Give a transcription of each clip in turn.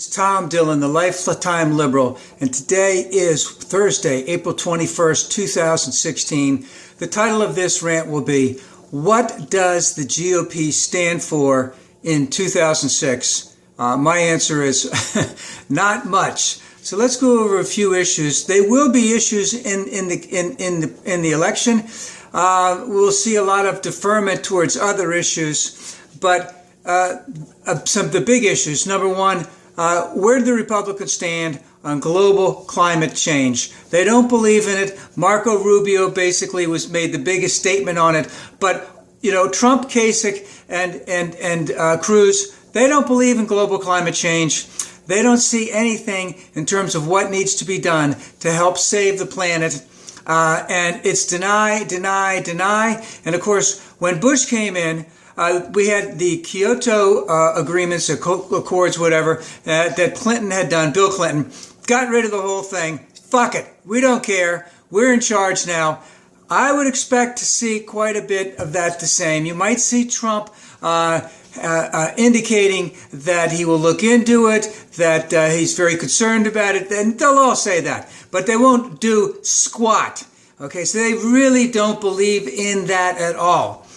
It's Tom Dillon, the Lifetime Liberal, and today is Thursday, April 21st, 2016. The title of this rant will be, What Does the GOP Stand For in 2006? My answer is not much. So let's go over a few issues. They will be issues in the election. We'll see a lot of deferment towards other issues, but some of the big issues. Number one, where do the Republicans stand on global climate change? They don't believe in it. Marco Rubio basically made the biggest statement on it. But Trump, Kasich, and Cruz, they don't believe in global climate change. They don't see anything in terms of what needs to be done to help save the planet. And it's deny, deny, deny. And of course, when Bush came in, we had the Kyoto agreements, accords, whatever, that Clinton had done, Bill Clinton, got rid of the whole thing. Fuck it. We don't care. We're in charge now. I would expect to see quite a bit of that the same. You might see Trump indicating that he will look into it, that he's very concerned about it, and they'll all say that. But they won't do squat. Okay, so they really don't believe in that at all.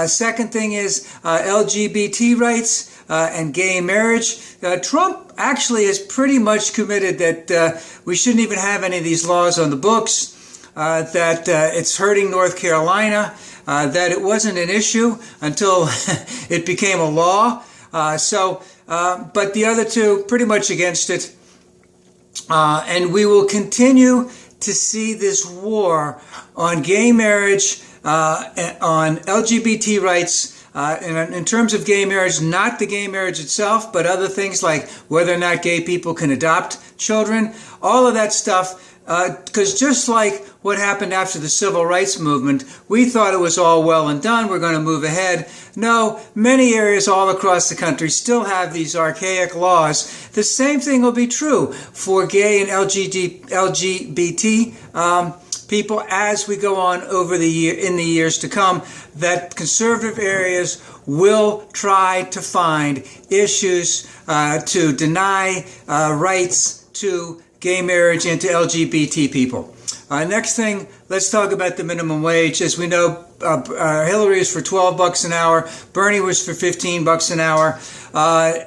Second thing is LGBT rights and gay marriage. Trump actually has pretty much committed that we shouldn't even have any of these laws on the books, that it's hurting North Carolina, that it wasn't an issue until it became a law. But the other two, pretty much against it. And we will continue to see this war on gay marriage, on LGBT rights, in terms of gay marriage, not the gay marriage itself, but other things like whether or not gay people can adopt children, all of that stuff. Because just like what happened after the civil rights movement, we thought it was all well and done, we're going to move ahead. No, many areas all across the country still have these archaic laws. The same thing will be true for gay and LGBT people as we go on over in the years to come, that conservative areas will try to find issues to deny rights to gay marriage and to LGBT people. Next thing, let's talk about the minimum wage. As we know, Hillary is for $12 an hour. Bernie was for $15 an hour.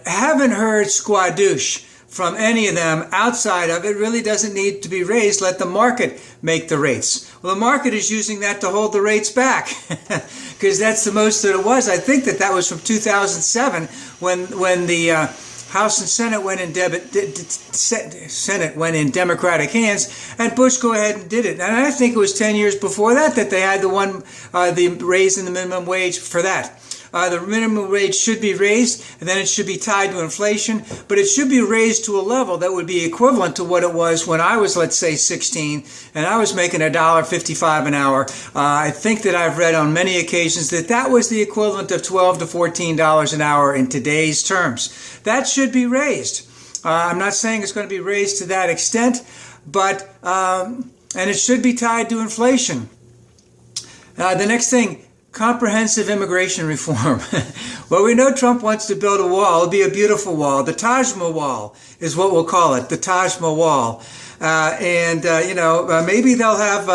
Haven't heard squadoosh from any of them outside of it. Really doesn't need to be raised. Let the market make the rates. Well, the market is using that to hold the rates back because that's the most that it was. I think that was from 2007 when the House and Senate went in Democratic hands, and Bush go ahead and did it. And I think it was 10 years before that they had the raise in the minimum wage for that. The minimum wage should be raised, and then it should be tied to inflation, but it should be raised to a level that would be equivalent to what it was when I was, let's say, 16, and I was making $1.55 an hour. I think that I've read on many occasions that was the equivalent of $12 to $14 an hour in today's terms. That should be raised. I'm not saying it's going to be raised to that extent, but and it should be tied to inflation. The next thing, comprehensive immigration reform. Well, we know Trump wants to build a wall. It'll be a beautiful wall. The Taj Mahal is what we'll call it, the Taj Mahal. Maybe they'll have,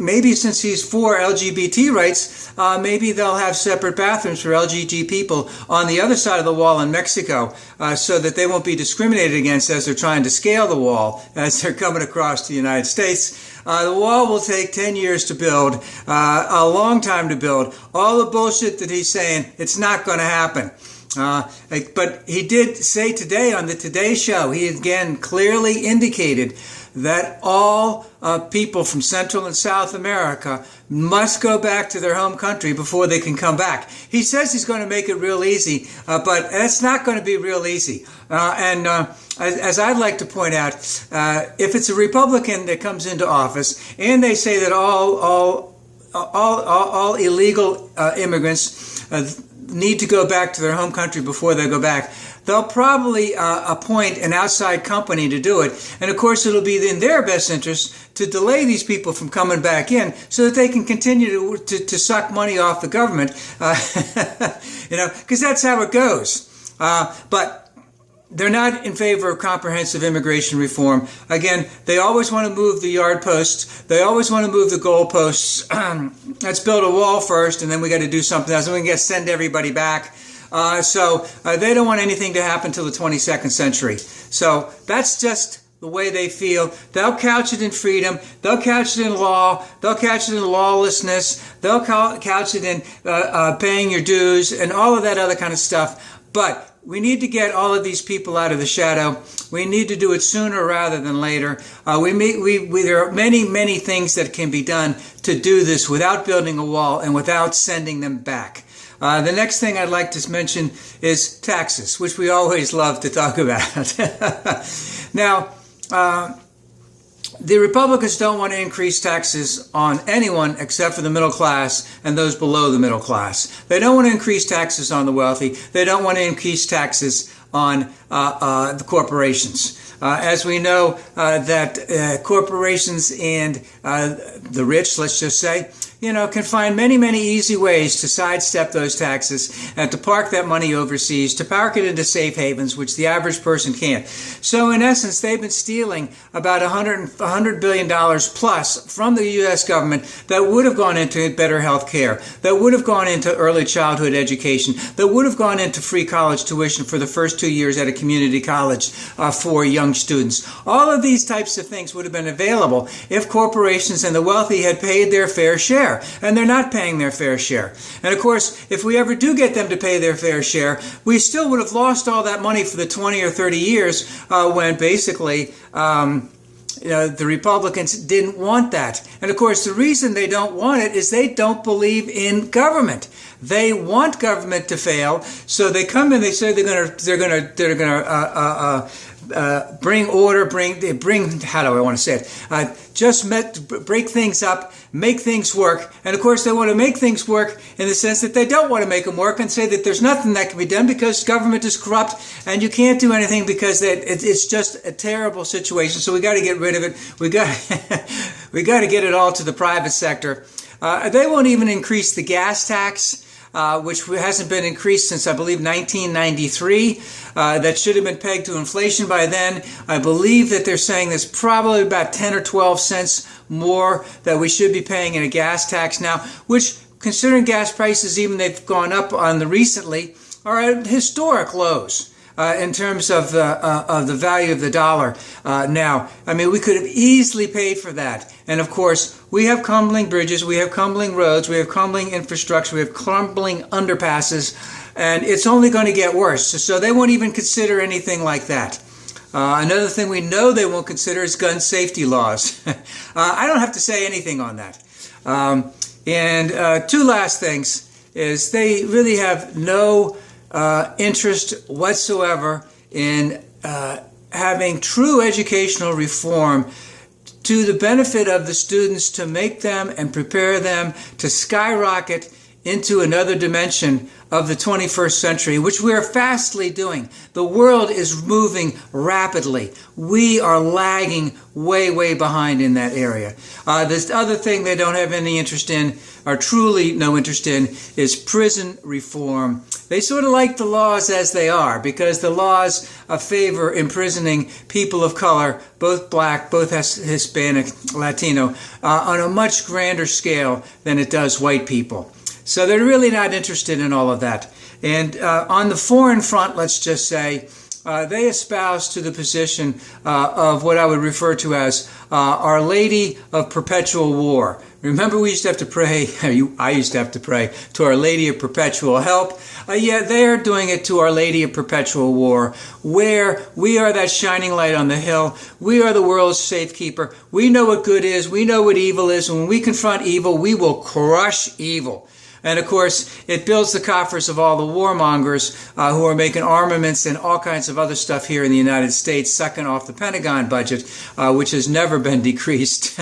maybe since he's for LGBT rights, maybe they'll have separate bathrooms for LGBT people on the other side of the wall in Mexico, so that they won't be discriminated against as they're trying to scale the wall as they're coming across the United States. The wall will take 10 years to build, a long time to build. All the bullshit that he's saying, it's not going to happen. But he did say today on the Today Show, he again clearly indicated that all people from Central and South America must go back to their home country before they can come back. He says he's going to make it real easy, but that's not going to be real easy. As I'd like to point out, if it's a Republican that comes into office and they say that all illegal immigrants need to go back to their home country before they go back, they'll probably appoint an outside company to do it. And of course, it'll be in their best interest to delay these people from coming back in so that they can continue to suck money off the government, because that's how it goes. But they're not in favor of comprehensive immigration reform. Again, they always want to move the yard posts. They always want to move the goalposts. Let's build a wall first, and then we got to do something else, and we can send everybody back. So they don't want anything to happen till the 22nd century. So that's just the way they feel. They'll couch it in freedom. They'll couch it in law. They'll couch it in lawlessness. They'll couch it in paying your dues and all of that other kind of stuff. But we need to get all of these people out of the shadow. We need to do it sooner rather than later. There are many, many things that can be done to do this without building a wall and without sending them back. The next thing I'd like to mention is taxes, which we always love to talk about. Now, the Republicans don't want to increase taxes on anyone except for the middle class and those below the middle class. They don't want to increase taxes on the wealthy. They don't want to increase taxes on the corporations. As we know that corporations and the rich, let's just say, can find many, many easy ways to sidestep those taxes and to park that money overseas, to park it into safe havens, which the average person can't. So in essence, they've been stealing about $100 billion plus from the U.S. government that would have gone into better health care, that would have gone into early childhood education, that would have gone into free college tuition for the first 2 years at a community college for young students. All of these types of things would have been available if corporations and the wealthy had paid their fair share. And they're not paying their fair share. And of course, if we ever do get them to pay their fair share, we still would have lost all that money for the 20 or 30 years when basically the Republicans didn't want that. And of course, the reason they don't want it is they don't believe in government. They want government to fail, so they come in. They say they're gonna bring order, bring. How do I want to say it? Break things up, make things work. And of course, they want to make things work in the sense that they don't want to make them work and say that there's nothing that can be done because government is corrupt and you can't do anything because it's just a terrible situation. So we got to get rid of it. We got to get it all to the private sector. They won't even increase the gas tax, which hasn't been increased since, I believe, 1993. That should have been pegged to inflation by then. I believe that they're saying there's probably about 10 or 12 cents more that we should be paying in a gas tax now, which, considering gas prices, even they've gone up on the recently, are at historic lows. In terms of the value of the dollar now. I mean, we could have easily paid for that. And of course, we have crumbling bridges, we have crumbling roads, we have crumbling infrastructure, we have crumbling underpasses, and it's only going to get worse. So they won't even consider anything like that. Another thing we know they won't consider is gun safety laws. I don't have to say anything on that. And two last things is they really have no interest whatsoever in having true educational reform to the benefit of the students, to make them and prepare them to skyrocket into another dimension of the 21st century, which we are fastly doing. The world is moving rapidly. We are lagging way, way behind in that area. This other thing they don't have any interest in, or truly no interest in, is prison reform. They sort of like the laws as they are, because the laws favor imprisoning people of color, both black, both Hispanic, Latino, on a much grander scale than it does white people. So they're really not interested in all of that. And on the foreign front, let's just say, they espouse to the position of what I would refer to as Our Lady of Perpetual War. Remember, we used to have to pray, I used to have to pray to Our Lady of Perpetual Help. Yet they're doing it to Our Lady of Perpetual War, where we are that shining light on the hill. We are the world's safekeeper. We know what good is. We know what evil is. When we confront evil, we will crush evil. And of course, it builds the coffers of all the warmongers who are making armaments and all kinds of other stuff here in the United States, sucking off the Pentagon budget, which has never been decreased.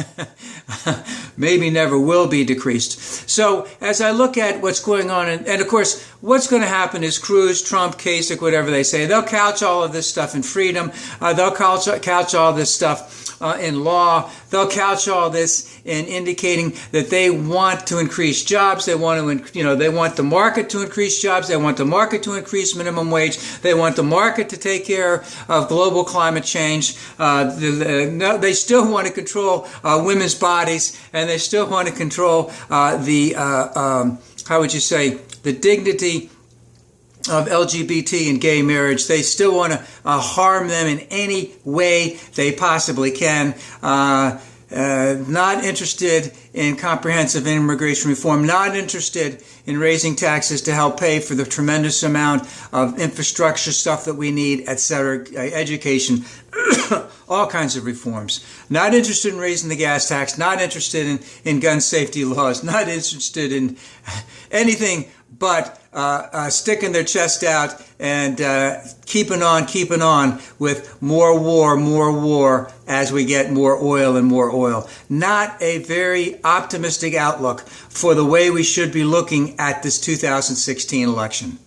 Maybe never will be decreased. So as I look at what's going on, and of course, what's going to happen is Cruz, Trump, Kasich, whatever they say, they'll couch all of this stuff in freedom. They'll couch all this stuff in law. They'll couch all this in indicating that they want to increase jobs. They want to they want the market to increase jobs. They want the market to increase minimum wage. They want the market to take care of global climate change. They still want to control women's bodies, and they still want to control the dignity of LGBT and gay marriage. They still want to harm them in any way they possibly can. Not interested in comprehensive immigration reform, not interested in raising taxes to help pay for the tremendous amount of infrastructure stuff that we need, etc., education, all kinds of reforms. Not interested in raising the gas tax, not interested in gun safety laws, not interested in anything but sticking their chest out and keeping on with more war as we get more oil and more oil. Not a very optimistic outlook for the way we should be looking at this 2016 election.